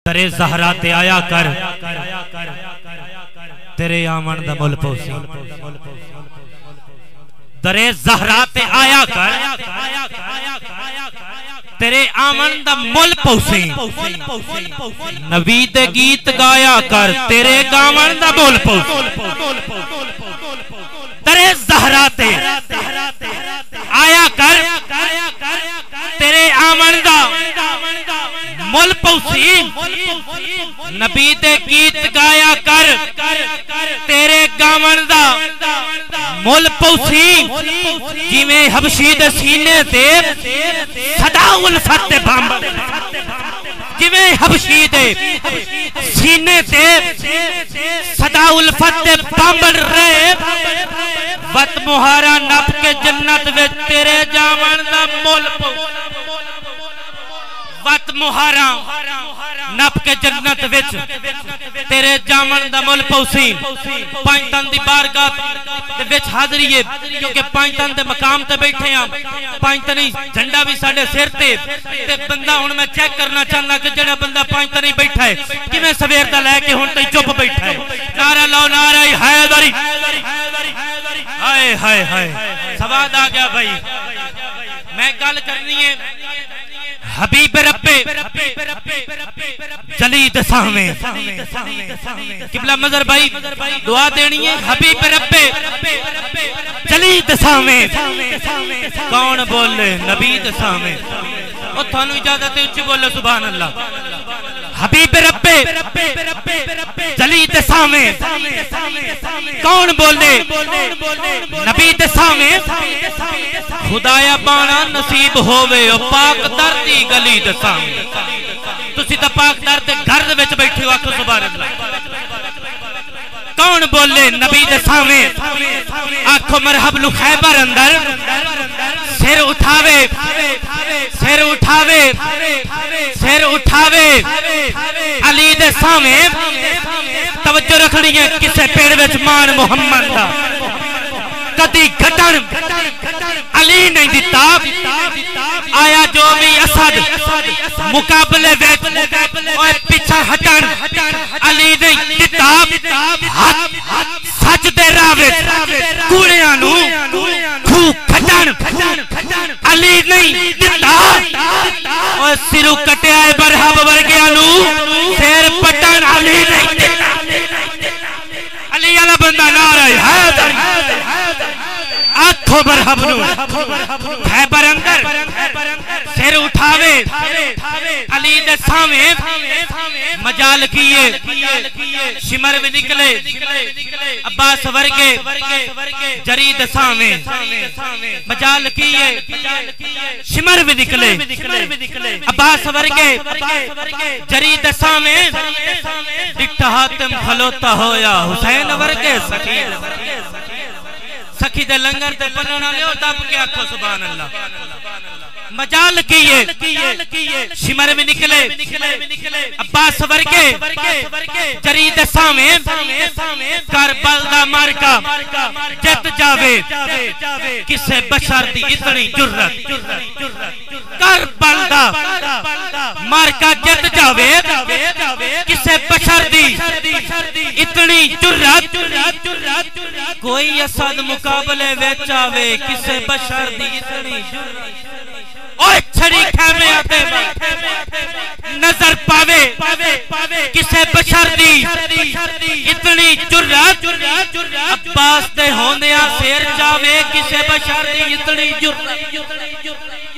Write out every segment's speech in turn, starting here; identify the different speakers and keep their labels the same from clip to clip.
Speaker 1: दरे ज़हरा ते आया कर तेरे आमन दा मुल पौसी दरे ज़हरा ते आया कर तेरे आमन दा मुल पौसी नबी दे गीत गाया कर तेरे गावन दा मुल पौसी दरे ज़हरा ते आया कर तेरे आमन दा मुल पौसी नबी दे गीत गाया कर तेरे गावन दा मुल पौसी जिवें हबशी दे सीने ते सदा उल्फत ते बंब जिवें हबशी दे सीने ते सदा उल्फत ते बंब रहे वत मुहारा नप के जन्नत विच तेरे जावन दा मुल वत मुहारा नप के जन्नत विच तेरे जावन दा मुल पौसी पांच तन दी बारगाह दे विच हाज़री है क्योंकि पांच तन दे मकाम ते बैठे हां पांच तनी झंडा भी साडे सिर ते बंदा हुण मैं चेक करना चाहना कि जेड़ा बंदा पांच तनी बैठा है किवें सवेर दा लेके हुण तक चुप बैठा है नारा लाओ नारा हैदरी हाय हाय हाय सवाद आ गया भाई मैं गल करनी है हबीब रब्बे जलीद सामे किबला मजर भाई दुआ देनी है हबीब रब्बे जलीद सामे कौन बोले नबीद सामे ओ थानू इजाजत है उच्ची बोले सुभान अल्लाह हबीब रब्बे जलीद सामे कौन बोले नबीद सामे खुदाया बाना नसीब होवे ओ पाक धरती गली दे सामे तुसी तो पाक दर दे घर दे विच बैठे हो आखो सुभान अल्लाह कौन बोले नबी दे सामे आखो मरहबलु खैबर अंदर सिर उठावे सिर उठावे सिर उठावे अली दे सामे तवज्जो रखनी है किसे पेड़ विच मान मुहम्मद दा कदी घटन अली नहीं दिता आया जो भी असद मुकाबले विच ओए पीछा हटन अली नहीं दिता सच दे राह विच कूड़ियां नू खू खटन अली नहीं दिता ओए सिरू कटिया बरहब वर्गियां नू सिर पटन अली नहीं दिता अली वाला बंदा नारा हैदर आखो बरहब नू खैबर अंदर सिर उठावे अली दे सामे मजाल किए शिमर भी निकले अब्बास वर्गे जरीद सामे मजाल किए शिमर भी निकले अब्बास वर्गे जरीद सामे डिठा हातिम खलोता होया हुसैन वर्गे सखी सखी दे लंगर ते बनना ले दब के आखो सुभान अल्लाह मजाल किए शिमर में निकले अब्बास वर्गे जरीद सामे करबल दा मार्का जित जावे किसे बशर दी इतनी जुर्रत करबल दा मार्का जित जावे किसे बशर दी इतनी जुर्रत कोई असद मुकाबले विच आवे किसे बशर दी इतनी जुर्रत ओए छड़ी खेमे आते नजर पावे किसे बशर दी इतनी जुर्रत अब्बास दे होंदिया सिर जावे किसे बशर दी इतनी जुर्रत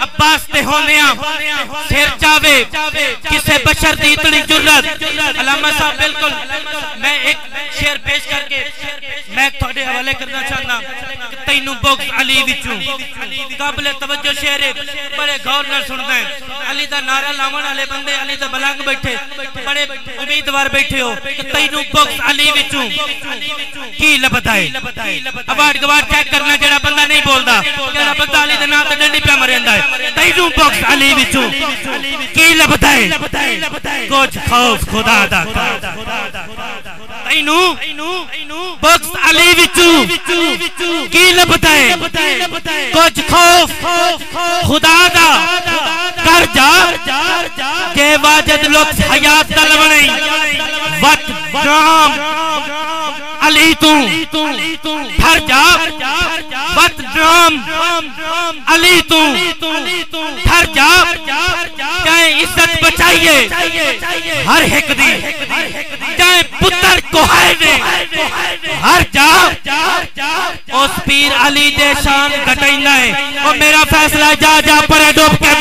Speaker 1: अब्बास दे होंदिया सिर जावे किसे बशर दी इतनी जुर्रत अल्लामा साहब बिल्कुल मैं एक शेर पेश करके मैं थोड़े हवाले करना चाहना तैनू बुग़्ज़ अली विचों काबिले तवज्जो शेर बड़े गौर नाल सुनदा है अली दा नारा लावन वाले बंदे अली दा मलंग बैठे बड़े उम्मीदवार बैठे हो कि तैनू बुग़्ज़ अली विचों की लभदा है अवार्ड गवार्ड चेक करना जेड़ा बंदा नहीं बोलदा जेड़ा बंदा अली दे नाम ते डंडी पे मरेंदा है तैनू बुग़्ज़ अली विचों की लभदा है कुछ खौफ खुदा दा तैनू बुग़्ज़ अली विचों की लभदा है कुछ खौफ खुदा दा कर के वाजद लोग हयात तलवने वत नाम अली तू ठहर जा वत नाम अली तू ठहर जा चाहे इज्जत बचाइए हर एक दी चाहे पुत्र को है ने हर जा उस पीर अली दे शान घटैना है और मेरा फैसला जा जा पर डूब के